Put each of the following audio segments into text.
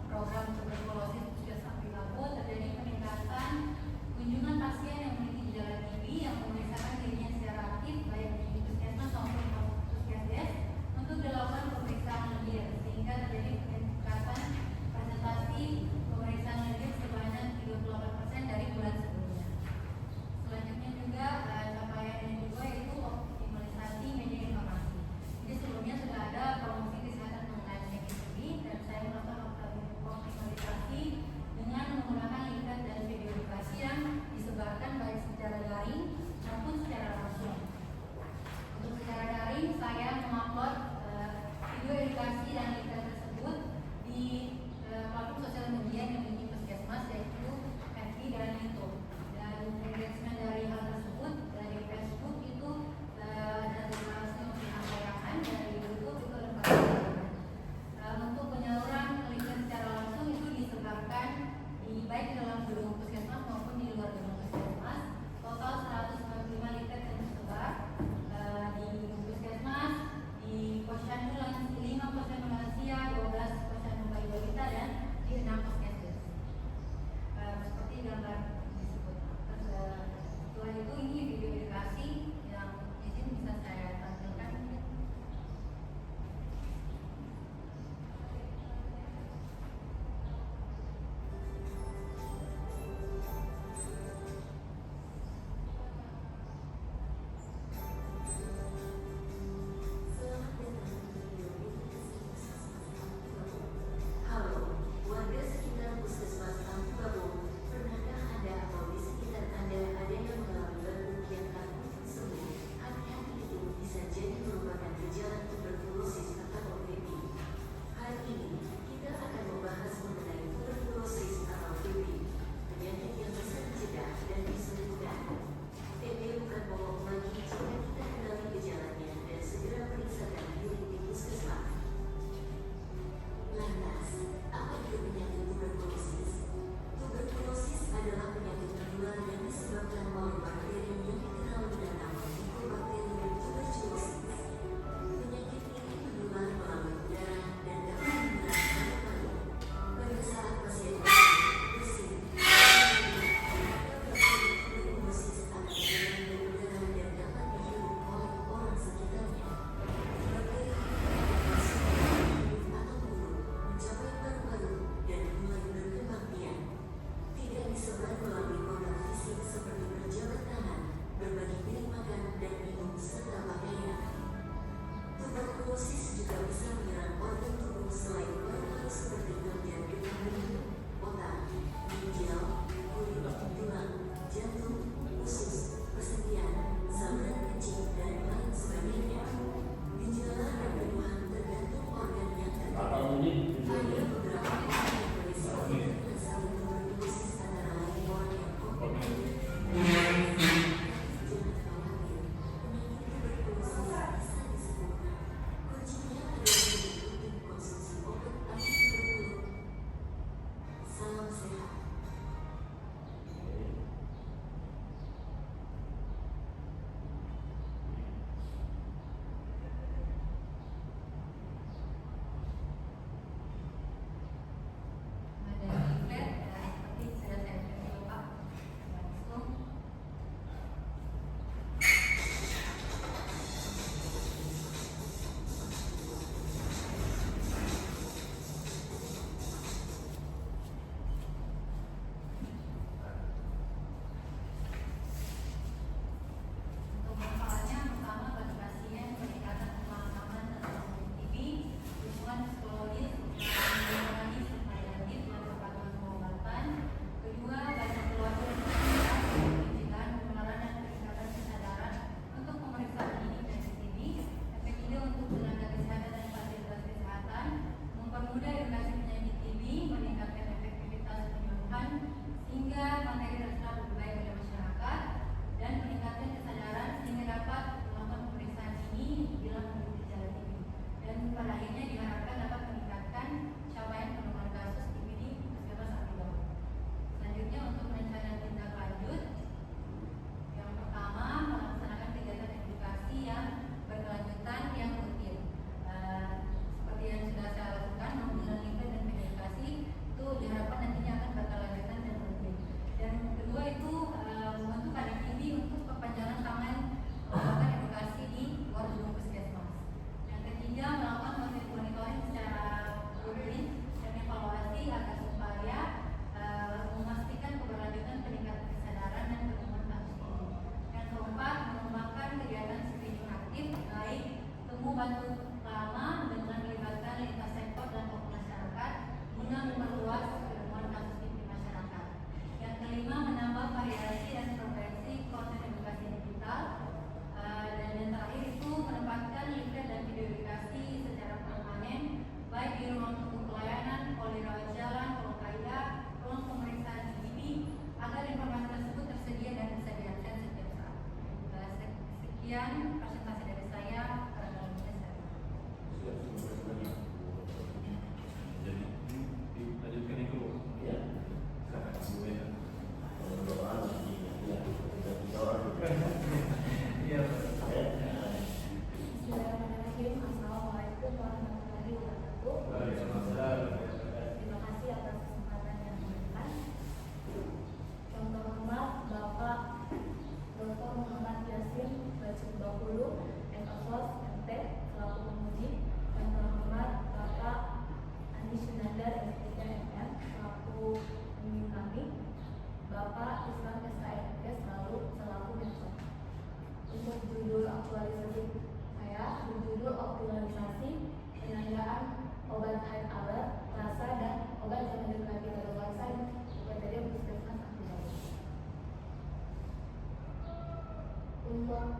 Program tuberkulosis puskesmas Pilaku terjadi peningkatan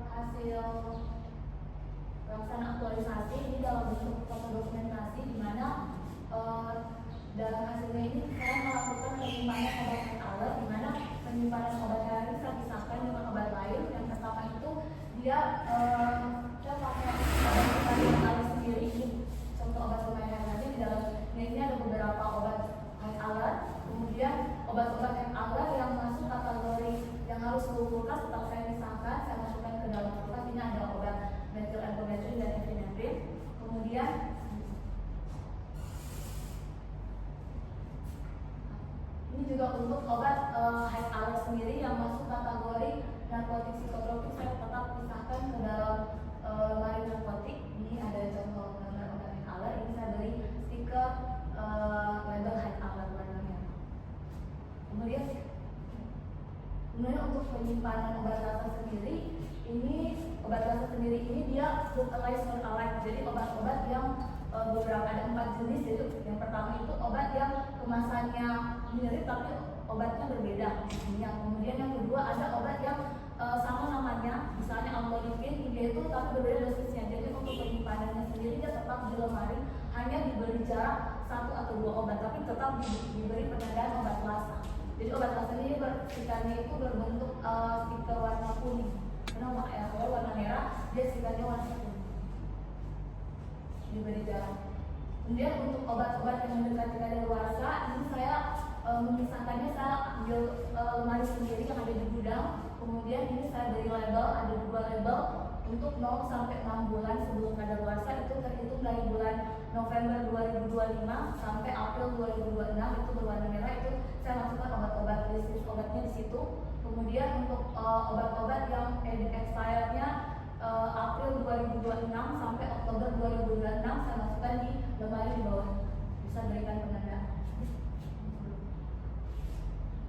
hasil pelaksanaan aktualisasi ini dalam bentuk foto dokumentasi, di mana dalam hasilnya ini saya melakukan penyimpanan obat head alert, di mana penyimpanan obat head alert saya pisahkan dengan obat lain. Yang pertama itu dia saya pakai obat head alert sendiri, ini contoh obat head alert di dalamnya ini ada beberapa obat head alert. Kemudian obat-obat head alert yang masuk kategori yang harus kulkas tetap saya pisahkan, saya masukkan ke dalam kulkas. Ini ada obat metil endometrin dan epinefrin. Kemudian ini juga untuk obat head alert sendiri yang masuk kategori narkotik psikotropik, saya tetap pisahkan ke dalam lemari narkotik. Ini ada contoh gambar obat head alert. Ini saya beri stiker label head alert warna merah. Kemudian untuk penyimpanan obat rasa sendiri, ini obat rasa sendiri ini dia food alike non alike. Jadi obat-obat yang beberapa ada 4 jenis. Jadi yang pertama itu obat yang kemasannya mirip tapi obatnya berbeda. Kemudian yang kedua ada obat yang sama namanya, misalnya amlodipin, dia itu tapi berbeda dosisnya. Jadi untuk penyimpanannya sendiri dia tetap di lemari, hanya diberi jarak 1 atau 2 obat, tapi tetap diberi penandaan obat lasa. Jadi obat lasa ini stikernya itu berbentuk stiker warna kuning. Karena kalau warna merah dia stikernya warna kuning. Diberi jarak. Kemudian untuk obat-obat yang mendekati kadaluarsa, ini saya memisahkannya, saya ambil lemari sendiri yang ada di gudang. Kemudian ini saya beri label, ada 2 label untuk 0 sampai 6 bulan sebelum kadaluarsa. Itu terhitung dari bulan November 2025 sampai April 2026. Itu berwarna merah, itu saya masukkan obat-obat, list obatnya di situ. Kemudian untuk obat-obat yang expirednya April 2026 sampai Oktober 2026 saya masukkan di lemari di bawah, bisa berikan penandaan.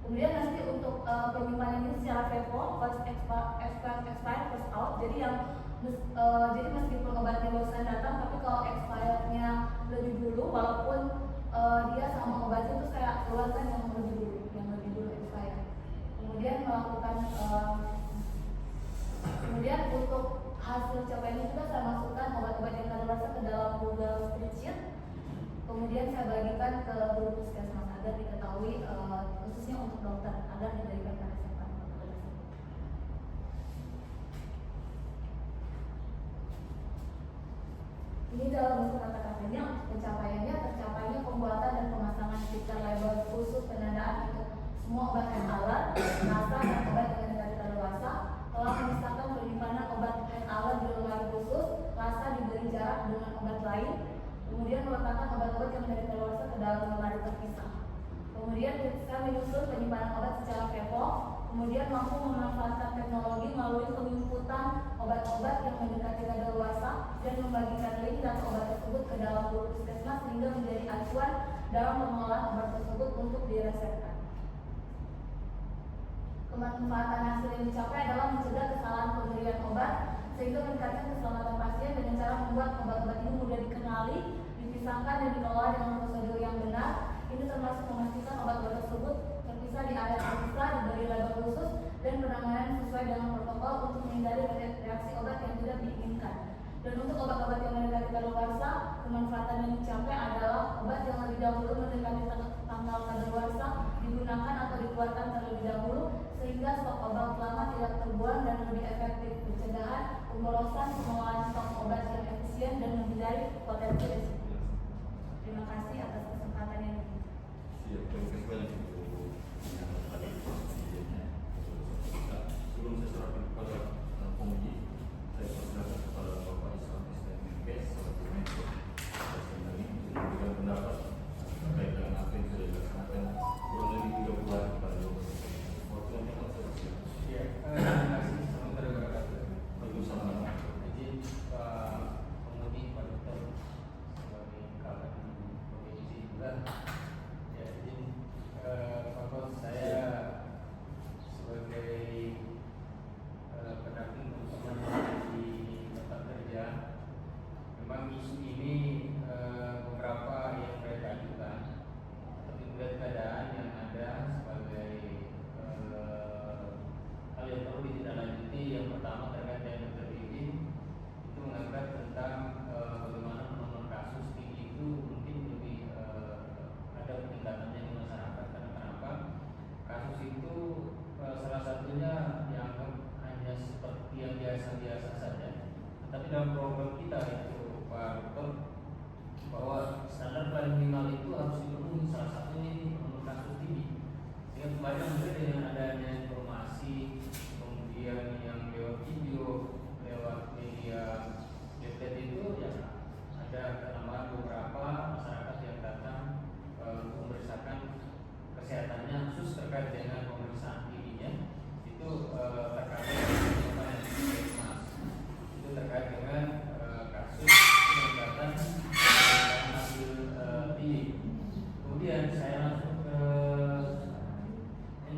Kemudian nanti untuk penyimpanan ini secara FIFO, first expired first out. Jadi jadi meskipun obatnya barusan datang, tapi kalau expirednya lebih dulu, walaupun dia sama obatnya itu saya keluarkan yang lebih dulu expired. Kemudian melakukan kemudian untuk hasil capaian juga saya masukkan obat-obat yang kadaluarsa ke dalam Google Spreadsheet. Kemudian saya bagikan ke guru puskesmas agar diketahui, khususnya untuk dokter, agar diberikan resepan. Ini dalam bentuk kata-katanya, pencapaiannya tercapainya pembuatan dan pemasangan stiker label khusus penandaan untuk semua obat head alert, rasa dan obat dengan mendekati kadaluarsa. Telah memisahkan penyimpanan obat head alert di lemari khusus, rasa diberi jarak dengan obat lain. Kemudian meletakkan obat-obat yang mendekati kadaluarsa ke dalam lemari terpisah. Kemudian saya menyusun penyimpanan obat secara FIFO. Kemudian mampu memanfaatkan teknologi melalui penginputan obat-obat yang mendekati kadaluarsa dan membagikan link data obat tersebut ke dalam guru puskesmas sehingga menjadi acuan dalam pengelolaan obat tersebut untuk diresepkan. Kemanfaatan hasil yang dicapai adalah mencegah kesalahan pemberian obat sehingga meningkatkan keselamatan pasien dengan cara membuat obat-obat ini mudah dikenali, dipisahkan dan dikelola dengan prosedur yang benar. Ini termasuk memastikan obat-obat tersebut terpisah di area terpisah, diberi label khusus dan penanganan sesuai dengan protokol untuk menghindari reaksi obat yang tidak diinginkan. Dan untuk obat-obat yang mendekati kadaluarsa, kemanfaatan yang dicapai adalah obat yang lebih dahulu mendekati tanggal kadaluarsa digunakan atau dikeluarkan terlebih dahulu sehingga stok obat lama tidak terbuang dan lebih efektif, pencegahan pemborosan, pengelolaan stok obat yang efisien dan menghindari potensi risiko. Terima kasih atas kesempatan yang diberikan. Terima kasih Bu atas presentasinya. Sebelum saya serahkan kepada penguji, saya persilakan kepada Bapak Islam Islam Menkes selaku Menko Kesehatan ini untuk memberikan pendapat terkait dengan apa yang sudah dilaksanakan kurang lebih 3 bulan pada waktu yang tepat selesai. Ya, terima kasih. Assalamualaikum warahmatullahi wabarakatuh. Waalaikumsalam. Izin Pak Pengemudi, Pak Dokter sebagai kawan komisi juga. Ya, izin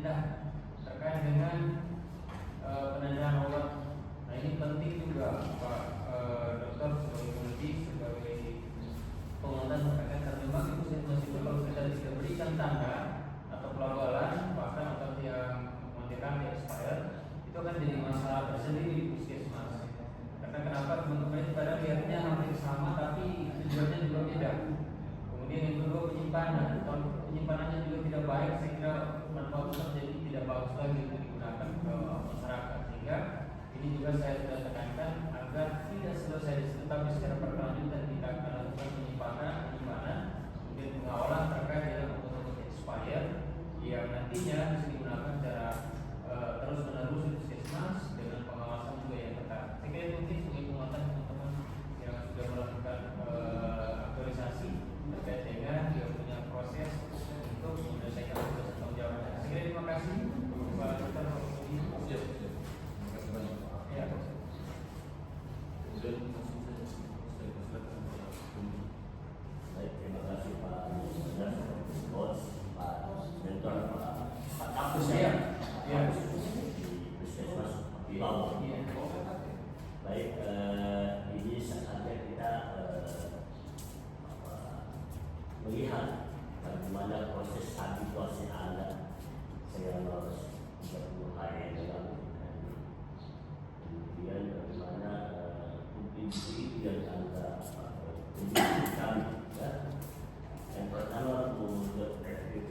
pemindahan terkait dengan pendanaan obat. Nah ini penting juga Pak Dokter sebagai peneliti, sebagai pengontan terkait karena memang itu situasi kalau kita tidak berikan tanda atau pelabelan bahkan obat yang mengatakan expired itu akan jadi masalah tersendiri di puskesmas. Karena kenapa teman-teman ini kadang lihatnya hampir sama tapi tujuannya juga beda. Kemudian yang kedua penyimpanan, kalau penyimpanannya juga tidak baik, saya kira manfaatnya jadi tidak bagus lagi untuk digunakan ke masyarakat. Sehingga ini juga saya sudah tekankan agar tidak selesai di situ, tapi secara berkelanjutan kita akan lakukan penyimpanan, kemudian pengawalan terkait dengan obat-obat expired yang nantinya bisa digunakan secara terus menerus di puskesmas dengan pengawasan juga yang ketat. Saya kira itu mungkin sebagai penguatan teman-teman yang sudah melakukan aktualisasi terkait dengan dia punya proses untuk menyelesaikan tugas tanggung jawab. Saya kira terima kasih Pak Dokter. Siap. Terima kasih banyak. Ya. Kemudian langsung saja saya persilakan kepada Bumi. Baik, terima kasih Pak Bos, Pak Mentor, Pak Kapus Ya. Ya, di Puskesmas Bawang. Baik, ini saatnya kita melihat bagaimana proses habituasi Anda selama 30 hari yang lalu. Kemudian bagaimana bukti-bukti yang Anda tunjukkan. Yang pertama untuk FPP,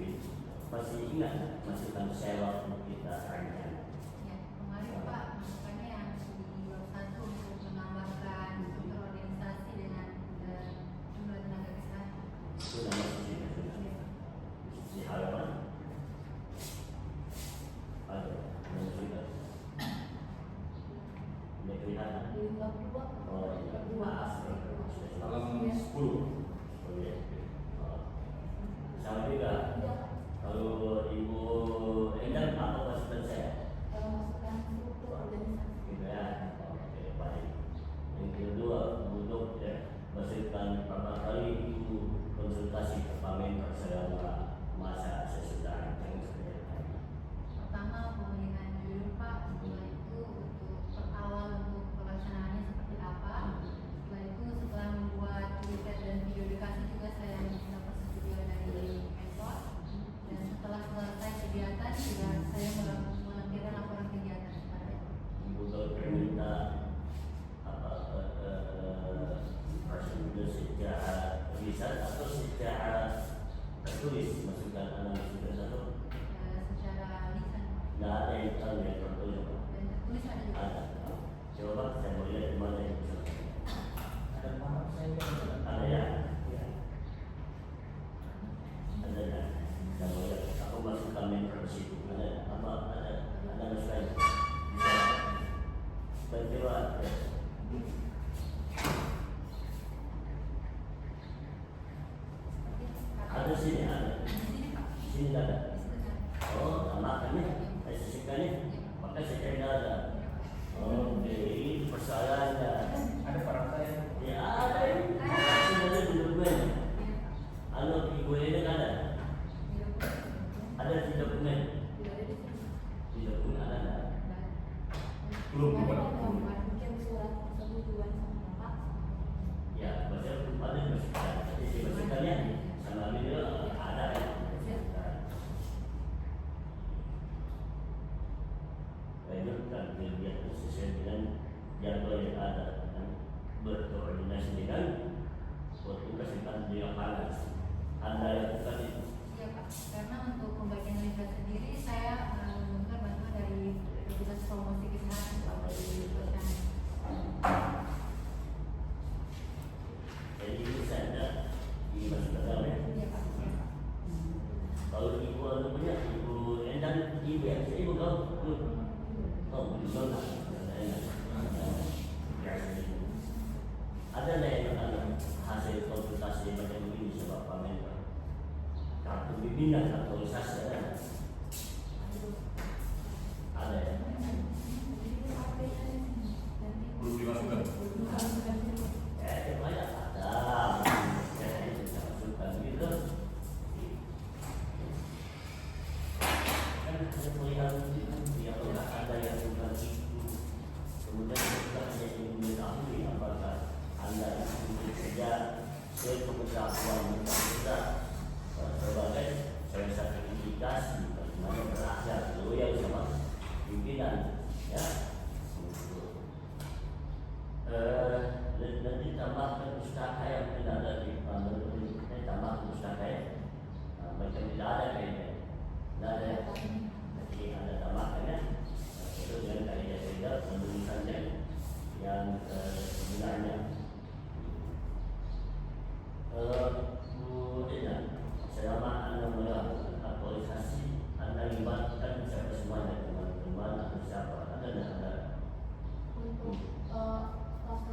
masih ingat masukan saya untuk kita rancang. Ya, kemarin Pak, masukannya yang di bab 1 untuk menambahkan struktur organisasi dengan jumlah tenaga kesehatan. Itu nama sudah di halaman ada yang sudah tidak kelihatan. Di bab 2. Oh iya, Halaman 10. oh iya. Sama juga. Iya. Kalau Ibu Endang apa masukan saya? Masukan struktur organisasi. Gitu ya. Oke, baik. Yang kedua, untuk masukan pertama kali Ibu konsultasi ke Pak Mentor selama masa sesudah yang seperti tadi. Pertama, pemulihan dulu Pak. Setelah itu untuk awal untuk pelaksanaannya seperti apa. Setelah itu setelah membuat tulisan dan video edukasi juga saya minta persetujuan dari mentor. Dan setelah selesai kegiatan juga saya melampirkan laporan kegiatan kepada Ibu dokter minta apa prosedur secara tulisan atau secara tertulis, masukan anak masukan satu. secara lisan Nggak ada yang tahu yang tertulis apa. dan tertulis ada juga. Ada. Coba saya mau lihat di mana yang bisa. Ada paham saya Ada ya? Ada ya? Saya mau lihat. Aku masukkan mentor ke situ. Ada apa? Ada masukan. Bantu ada sini ada. Sini ada. Oh, tambahkannya, sisihkannya, maka saya ada. Oh, ini persoalannya. ada para saya. Ya ada ini. Semuanya di dokumen. Anu Ibu ini ada. Ada di dokumen. Di dokumen ada. Belum, Ada Pak. yang mungkin surat persetujuan sama Bapak. Ya, maksudnya belum ada masukan. Tapi si masukannya sama video ada ya. Lanjutkan kegiatan sesuai dengan jadwal yang ada dan berkoordinasi dengan petugas yang di lapangan. Anda lakukan itu. Iya Pak, karena untuk pembagian limbah sendiri saya menemukan bantuan dari petugas promosi kesehatan Pak dari posyandu. Jadi itu saya dimasukkan dalam ya. Iya Pak. Kalau ibu anu punya ibu Endang ibu ya, ibu kau. Oh, belum lah. Ada yang hasil konsultasi macam ini sebab Pak Mentor. Kartu bimbingan aktualisasi ada. Ada ya. Belum dimasukkan. Banyak ada. Saya masukkan gitu. ada melihat ya apakah ada yang bukan itu, kemudian kita hanya ingin mengetahui apakah anda itu mungkin saja sepengetahuan kita berbagai saya sertifikasi bagaimana berakhir loyal sama pimpinan ya. Nanti tambahkan pustaka yang tidak ada di menurut ini, tambahkan pustaka ya, macam tidak ada kayaknya, tidak ada. Jadi ada tambahkan ya, itu dengan kaidah-kaidah penulisannya yang sebenarnya. Bu Dina, selama anda melakukan aktualisasi, anda libatkan siapa semuanya, teman-teman atau siapa, ada dan ada. Untuk staf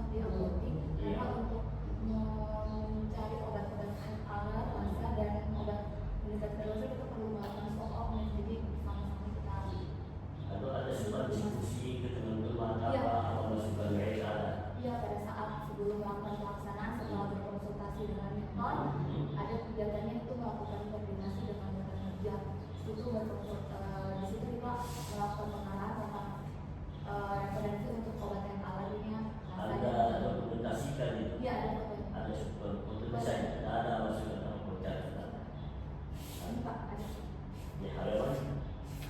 di apotek, Iya. untuk mencari obat-obatan alat, masa dan obat penelitian terus kita perlu melakukan stok of, jadi sama-sama kita. Atau ada sempat diskusi ke teman-teman Iya. apa masukan mereka ada. Iya, pada saat sebelum melakukan pelaksanaan setelah berkonsultasi dengan Newton, ada kegiatannya itu melakukan koordinasi dengan rekan kerja. Itu di situ kita melakukan pengarahan tentang referensi untuk obat yang alatnya. Ada dokumentasikan itu. Iya, ada foto. Ada foto misalnya, ada masukan apa percakapan. Ini Pak, ada Di halaman.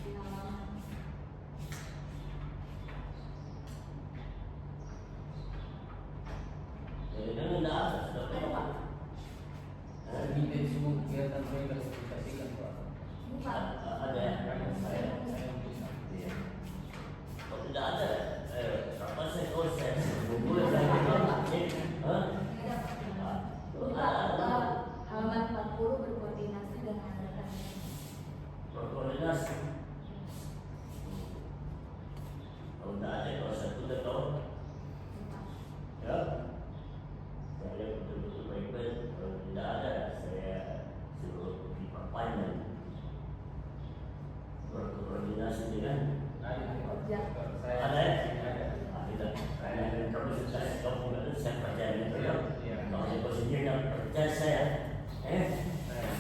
di halaman. Jadi kan tidak ada sudah Ada Pak. Minta semua kegiatan mereka dipublikasikan Pak. Ini Pak. Ada ya. Saya bisa. Iya. Oh tidak ada. Apa saya boleh saya hah? Ini Pak, halaman 40 berkoordinasi dengan rekan. Berkoordinasi. Kalau tidak ada, kalau saya sudah tahu, ya, saya betul-betul baik-baik. Kalau tidak ada, saya suruh diperpanjang. Berkoordinasi dengan ada ya? Tidak. Karena kamu sudah kamu itu saya percaya itu ya. Kalau saya posisinya yang percaya saya,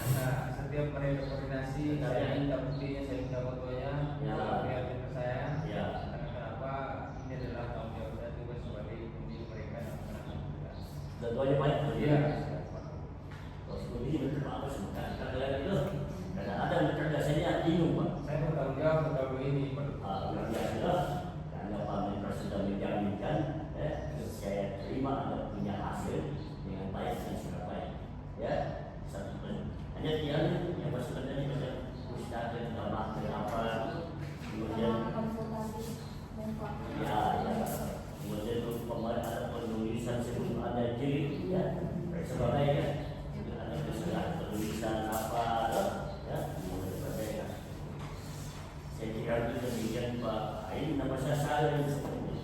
Nah, setiap mereka koordinasi, saya minta buktinya, saya minta fotonya, Ya. biar ke saya. Ya. Karena kenapa ini adalah tanggung jawab saya juga sebagai pemimpin mereka yang melaksanakan tugas. dua-duanya baik. Iya. Kalau seperti ini betul apa sebentar kalian itu karena ada yang bekerja saya bingung pak. Saya bertanggung jawab pegawai ini. Luar biasa karena Pak Mentor sudah menjaminkan, saya terima Anda punya hasil dengan baik dan sudah baik. Ya, satu pun. Hanya dia yang masuk tadi macam pustaka tambah apa, kemudian konsultasi dan Pak. ya, kemudian untuk ada penulisan sebelum ada jilid, ya, sebagainya. Ada kesalahan penulisan apa, ya, dan sebagainya. Saya kira itu demikian Pak. Ini nama saya Saleh sebenarnya.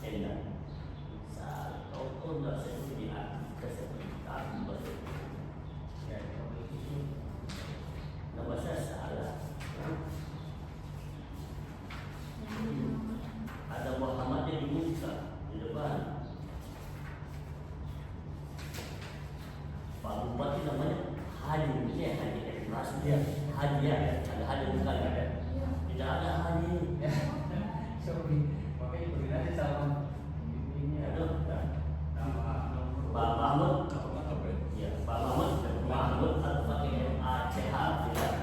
Enak. Saleh. Kalau tidak saya jadi aktif, saya beritahu bahasa. Ya, Nama saya Saleh. Ada Muhammad yang dimuka di depan. Pak Bupati namanya Haji, ini Haji Ekras dia. Haji ya, ada Haji bukan ada. Tidak ada Haji. sorry, makanya koordinasi sama pembimbingnya. Aduh. Nama Pak Mahmud, Apa ya? ya Pak Mahmud atau pakai ACH tidak.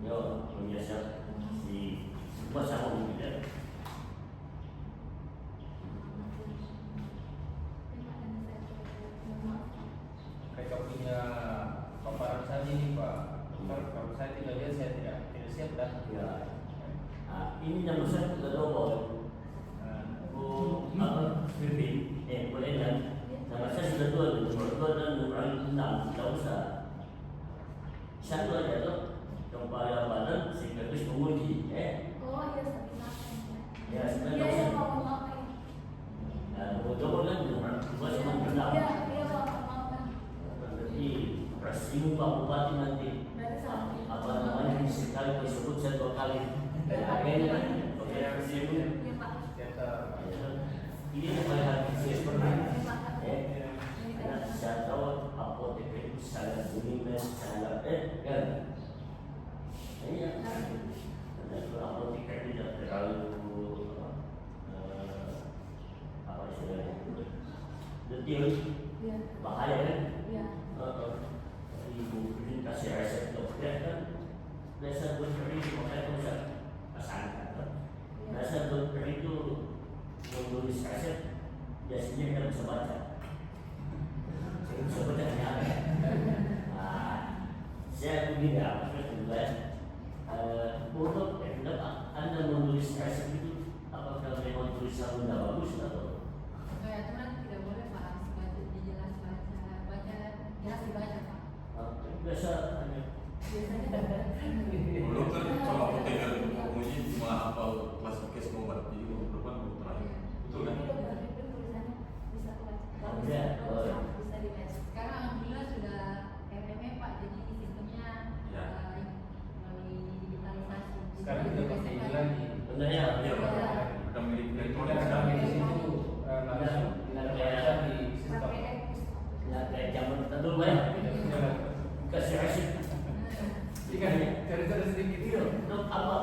Yo, biasa di semua sama begitu. mereka punya paparan saja nih Pak. Kalau saya tidak lihat, saya tidak siap dah. Ya. Nah, ini yang saya sudah double. Bu apa? Firmin, boleh kan? Nama saya sudah dua dan nomor 6, tidak usah. Satu aja tuh, kepala badan sekretaris penguji, Oh iya, sebentar. Ya, Iya, sebenarnya iya, usah. Pak, maaf. Nah, double kan nomor 2 sama 6. Iya, iya, Pak, maaf. Berarti resmi Pak Bupati nanti Berarti sama. apa namanya sekali disebut saya 2 kali. Akhirnya kan, oke, resmi. Iya, Pak. Ini yang paling hati saya pernah. Iya, Pak. Karena saya tahu apotek itu sangat kuning dan sangat kan. Iya. Dan kalau tiket tidak terlalu apa istilahnya detail, Iya. bahaya kan? Iya. Ibu kasih resep dokter kan, resep dokter itu makanya aku bisa pasangkan kan. Resep dokter itu menulis resep biasanya kita bisa baca. Saya bisa baca hanya apa? Nah, saya begini apa kedua untuk Anda menulis resep itu apakah memang tulisan Anda bagus atau? Aturan tidak boleh Pak, harus baca jelas jelas dibaca Pak. Biasa hanya Belum kan sama apoteker menguji cuma hafal klasifikasi obat, jadi belum terakhir. Betul kan? Itu berarti itu tulisannya bisa kebaca. Iya. Bisa dibaca. Sekarang alhamdulillah sudah RME Pak, jadi sistemnya Ya. melalui digitalisasi. Sekarang kita pakai ini lagi. benar ya? Iya, Pak. Ada milik Jadi elektronik kita sekarang. di situ langsung kita baca di sistem. Pakai X. Ya kayak zaman dulu ya. Kasih resep. Jika cerita sedikit itu. Dok apa?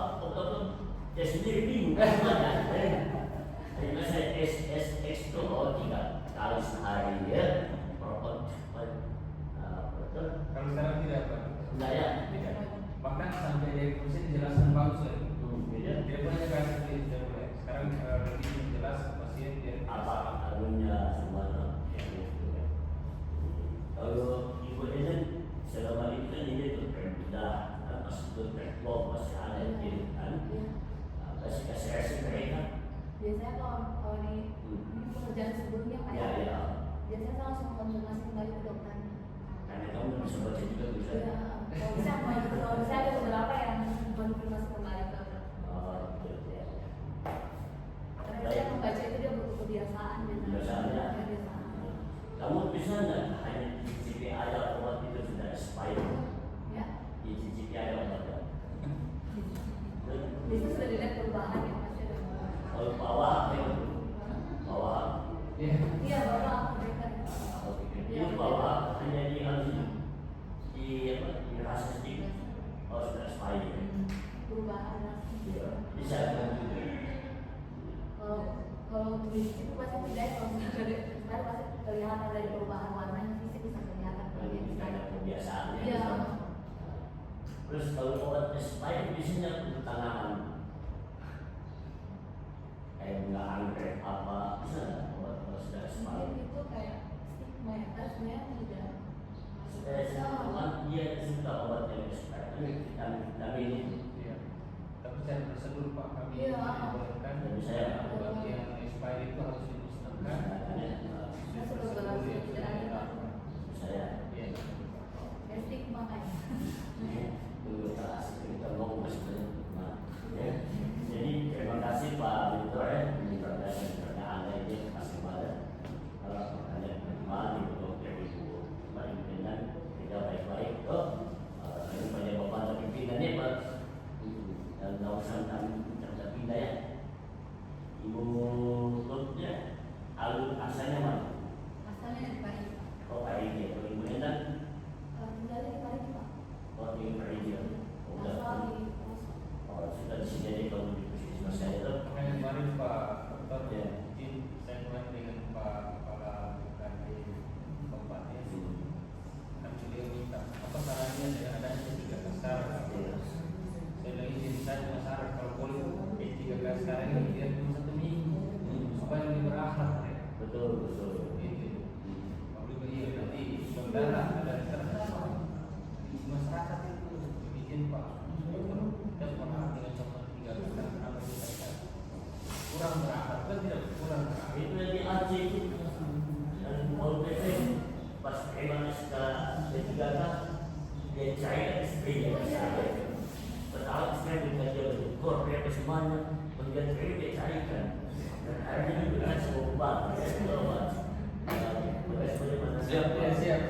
Saya sendiri bingung. Jadi saya SSX itu 3 kali sehari ya. Betul. Kalau sekarang tidak Pak. Enggak ya? Tidak. Bahkan sampai dari kursi dijelaskan bagus lagi. Beda. Tidak boleh kasih tidak boleh. Sekarang lebih jelas pasien dia Apa anunya semuanya yang itu ya. Kalau ibu ini selama ini kan ini tuh berbeda, kan pas itu backlog masih ada yang kan. Kasih resep mereka. Biasanya kalau ini pekerjaan sebelumnya Pak, Ya ya. biasanya saya langsung konsultasi kembali ke dokter. Karena kamu bisa baca juga bisa. Iya. Kalau bisa ada beberapa yang konfirmasi kembali ke dokter. Oh, gitu ya. Karena dia membaca itu dia butuh kebiasaan biasanya. Kebiasaan, ya. Kebiasaan. Kamu bisa nggak hanya cicipi aja obat itu sudah expired? Ya. Cicipi aja obatnya. Itu sudah dilihat perubahan ya pasti ada. Kalau bawah apa itu? Bawah. Iya. Iya bapak aku berikan. Itu bawah hanya di rasa sedikit. Oh sudah expired. Perubahan langsung. Iya. Bisa kan? Kalau tulis itu pasti tidak, kalau misalnya dari pasti kelihatan dari perubahan warnanya fisik bisa kelihatan. Ini kayak kebiasaannya. Iya. Terus kalau obat expired biasanya untuk tanaman. Kayak nggak anggrek apa bisa nggak obat kalau sudah expired? Mungkin itu kayak stigma ya, kan sebenarnya tidak masuk Saya akal. teman dia suka obat yang expired. Vitamin itu. Iya. Tapi saya prosedur Pak kami Iya. dibolehkan. Jadi saya obat yang expired itu harus dimusnahkan. Saya sudah berlangsung tidak ada. Saya Iya. Ya stigma kayaknya. dulu kita ngomong sebenarnya. Jadi terima kasih Pak Mentor ya, pertanyaan ini kasih pada pertanyaan pertama di dokter ibu, mari pimpinan kita baik-baik tuh. Ini banyak bapak pimpinannya Pak, dan kawasan kami terpindah ya. Ibu dokter alur asalnya mana? Asalnya dari Paris. Oh Pak ini, kalau ibu Endang, Tinggal di Paris Pak. oh di Perizion. Asal di Oh, sudah di sini kalau di puskesmas saya itu. Makanya kemarin Pak Dokter Ya. izin saya mulai dengan Pak Kepala BKD Kabupaten. Kan beliau minta apa sarannya dengan adanya 3 kasar. Iya. Saya bilang izin saya cuma saran kalau boleh 3 kasar ini dia cuma 1 minggu supaya lebih berakhlak ya. Betul, betul. Gitu. Kalau beliau nanti saudara ada masyarakat itu bikin Pak dan pernah dengan contoh 3 kasar apa kita kurang berakhlak kan tidak kurang berakhlak. Itu yang di Aceh itu dan mau PP pas emang sudah D3 dia cair istrinya padahal istrinya juga dia bersyukur dia ke semuanya kemudian dia cairkan hari ini bukan sebuah obat itu obat Siap, ya, siap.